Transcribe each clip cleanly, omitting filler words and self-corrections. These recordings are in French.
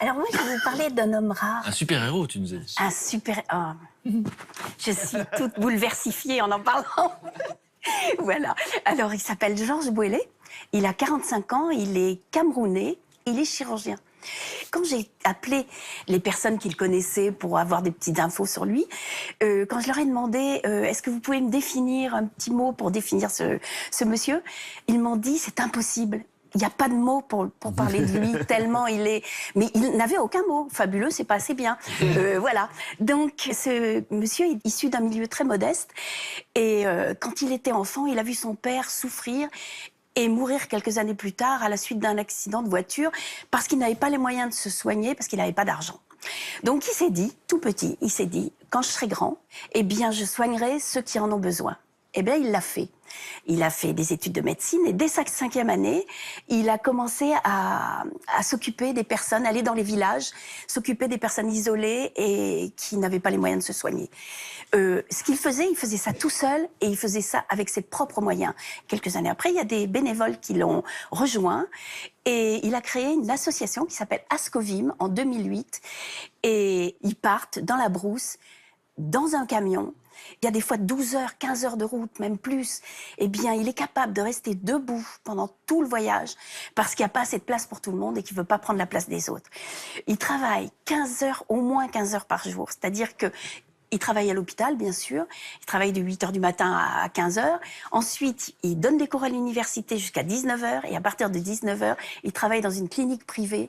Alors moi, je vais vous parler d'un homme rare. Un super-héros, tu nous as dit. Un super... oh. Je suis toute bouleversifiée en parlant. Voilà. Alors, il s'appelle Georges Bouélé. Il a 45 ans, il est camerounais, il est chirurgien. Quand j'ai appelé les personnes qu'il connaissait pour avoir des petites infos sur lui, quand je leur ai demandé est-ce que vous pouvez me définir un petit mot pour définir ce monsieur, ils m'ont dit c'est impossible. Il n'y a pas de mots pour parler de lui, tellement il est... Mais il n'avait aucun mot. Fabuleux, c'est pas assez bien. Voilà. Donc, ce monsieur est issu d'un milieu très modeste. Et quand il était enfant, il a vu son père souffrir et mourir quelques années plus tard à la suite d'un accident de voiture parce qu'il n'avait pas les moyens de se soigner, parce qu'il n'avait pas d'argent. Donc, il s'est dit, tout petit, il s'est dit, quand je serai grand, eh bien, je soignerai ceux qui en ont besoin. Eh bien, il l'a fait. Il a fait des études de médecine et dès sa 5e année, il a commencé à s'occuper des personnes, aller dans les villages, s'occuper des personnes isolées et qui n'avaient pas les moyens de se soigner. Ce qu'il faisait, il faisait ça tout seul et il faisait ça avec ses propres moyens. Quelques années après, il y a des bénévoles qui l'ont rejoint et il a créé une association qui s'appelle Ascovim en 2008 et ils partent dans la brousse, dans un camion. Il y a des fois 12 heures, 15 heures de route, même plus. Eh bien, il est capable de rester debout pendant tout le voyage parce qu'il n'y a pas assez de place pour tout le monde et qu'il ne veut pas prendre la place des autres. Il travaille 15 heures, au moins 15 heures par jour. C'est-à-dire que il travaille à l'hôpital, bien sûr. Il travaille de 8 heures du matin à 15 heures. Ensuite, il donne des cours à l'université jusqu'à 19 heures. Et à partir de 19 heures, il travaille dans une clinique privée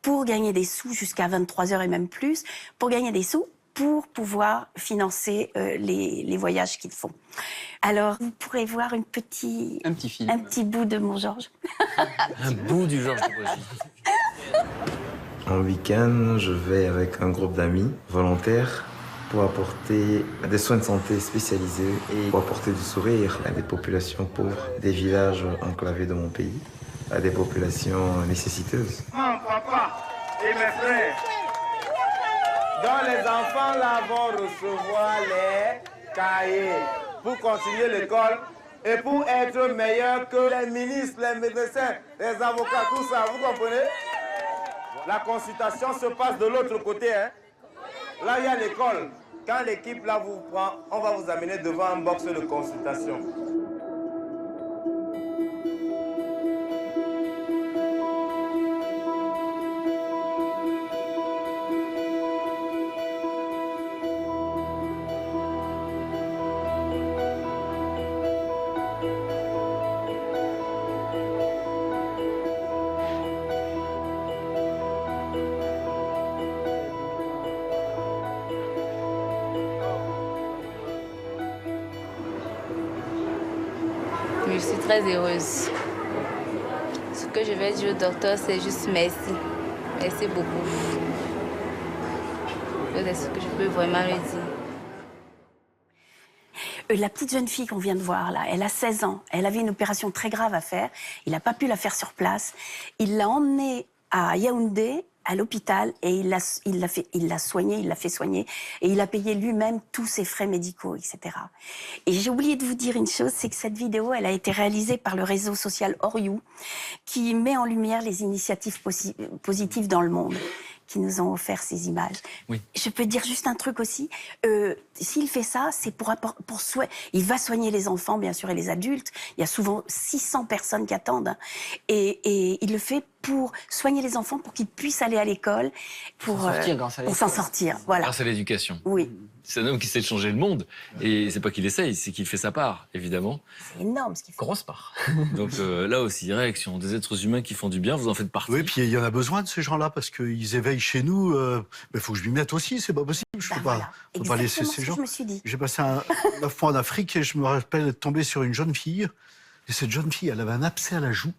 pour gagner des sous jusqu'à 23 heures et même plus, pour gagner des sous pour pouvoir financer les voyages qu'ils font. Alors, vous pourrez voir un petit bout de mon Georges. Un bout du Georges de Boisy. En week-end, je vais avec un groupe d'amis volontaires pour apporter des soins de santé spécialisés et pour apporter du sourire à des populations pauvres, des villages enclavés de mon pays, à des populations nécessiteuses. Maman, papa et mes frères, donc les enfants là vont recevoir les cahiers pour continuer l'école et pour être meilleurs que les ministres, les médecins, les avocats, tout ça, vous comprenez? La consultation se passe de l'autre côté, hein? Là, il y a l'école. Quand l'équipe là vous prend, on va vous amener devant un box de consultation. Je suis très heureuse. Ce que je vais dire au docteur, c'est juste merci. Merci beaucoup. C'est ce que je peux vraiment lui dire. La petite jeune fille qu'on vient de voir là, elle a 16 ans. Elle avait une opération très grave à faire. Il n'a pas pu la faire sur place. Il l'a emmenée à Yaoundé, à l'hôpital, et il l'a soignée, il l'a fait soigner, et il a payé lui-même tous ses frais médicaux, etc. Et j'ai oublié de vous dire une chose, c'est que cette vidéo, elle a été réalisée par le réseau social Oriou, qui met en lumière les initiatives positives dans le monde, qui nous ont offert ces images. Oui. Je peux dire juste un truc aussi. S'il fait ça, c'est il va soigner les enfants, bien sûr, et les adultes. Il y a souvent 600 personnes qui attendent. Hein. Et il le fait pour soigner les enfants, pour qu'ils puissent aller à l'école, pour s'en sortir. Voilà. Grâce à l'éducation. Oui. C'est un homme qui essaie de changer le monde. Et c'est pas qu'il essaye, c'est qu'il fait sa part, évidemment. C'est énorme ce qu'il fait. Grosse part. Donc là aussi, réaction des êtres humains qui font du bien, vous en faites partie. Oui, puis il y en a besoin de ces gens-là, parce qu'ils éveillent chez nous. Il faut que je m'y mette aussi, c'est pas possible. Je peux pas laisser ces gens. Je me suis dit. J'ai passé 9 mois en Afrique et je me rappelle être tombé sur une jeune fille. Et cette jeune fille, elle avait un abcès à la joue.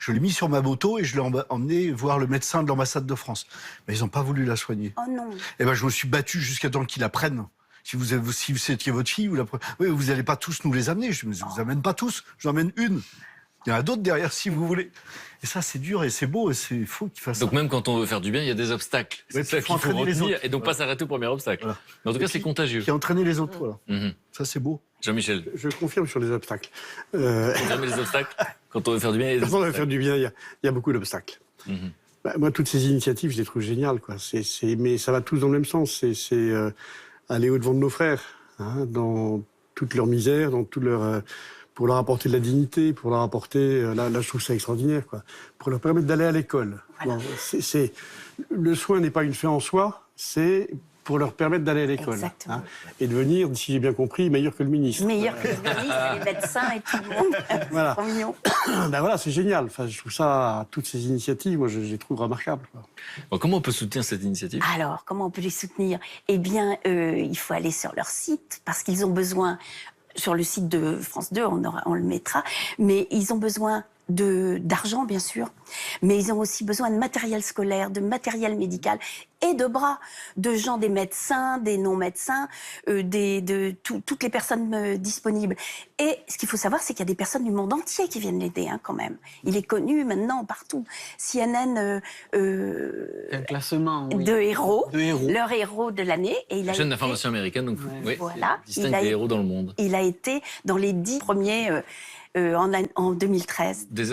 Je l'ai mis sur ma moto et je l'ai emmené voir le médecin de l'ambassade de France. Mais ils n'ont pas voulu la soigner. Oh non. Et ben, je me suis battu jusqu'à temps qu'ils la prennent. Si c'était votre fille, vous n'allez pas tous nous les amener. Je ne vous amène pas tous, j'en emmène une. Il y en a d'autres derrière si vous voulez. Et ça, c'est dur et c'est beau et c'est faux qu'ils fassent ça. Donc même quand on veut faire du bien, il y a des obstacles. Oui, C'est ça qu'il faut retenir et donc pas s'arrêter au premier obstacle. Voilà. Mais en tout cas, c'est contagieux. Qui a entraîné les autres, voilà. Ça, c'est beau. Jean-Michel, Je confirme sur les obstacles. confirmez les obstacles. Quand on veut faire du bien, il y a des Quand on veut obstacles. faire du bien, il y a beaucoup d'obstacles. Moi, toutes ces initiatives, je les trouve géniales, quoi. Mais ça va tous dans le même sens. C'est aller au-devant de nos frères, hein, dans toute leur misère, dans tout leur, pour leur apporter de la dignité, pour leur apporter... Là, je trouve ça extraordinaire, quoi. Pour leur permettre d'aller à l'école. Voilà. Bon, le soin n'est pas une fin en soi, c'est pour leur permettre d'aller à l'école. Exactement. Hein, et devenir, si j'ai bien compris, meilleur que le ministre. Meilleur que le ministre, les médecins et tout le monde. Voilà. C'est trop mignon. Ben voilà, c'est génial. Enfin, je trouve ça, toutes ces initiatives, moi, je les trouve remarquables, quoi. Bon, comment on peut soutenir cette initiative? Alors, comment on peut les soutenir? Eh bien, il faut aller sur leur site, parce qu'ils ont besoin, sur le site de France 2, on le mettra, mais ils ont besoin d'argent, bien sûr, mais ils ont aussi besoin de matériel scolaire, de matériel médical et de bras, de gens, des médecins, des non-médecins, toutes les personnes disponibles. Et ce qu'il faut savoir, c'est qu'il y a des personnes du monde entier qui viennent l'aider, hein, quand même. Il est connu maintenant partout. CNN, Un classement, oui. de héros, De héros. leur héros de l'année. Et il a Chaîne été- d'information américaine, donc oui, Voilà. distingue des héros dans le monde. Il a été dans les 10 premiers en 2013. Des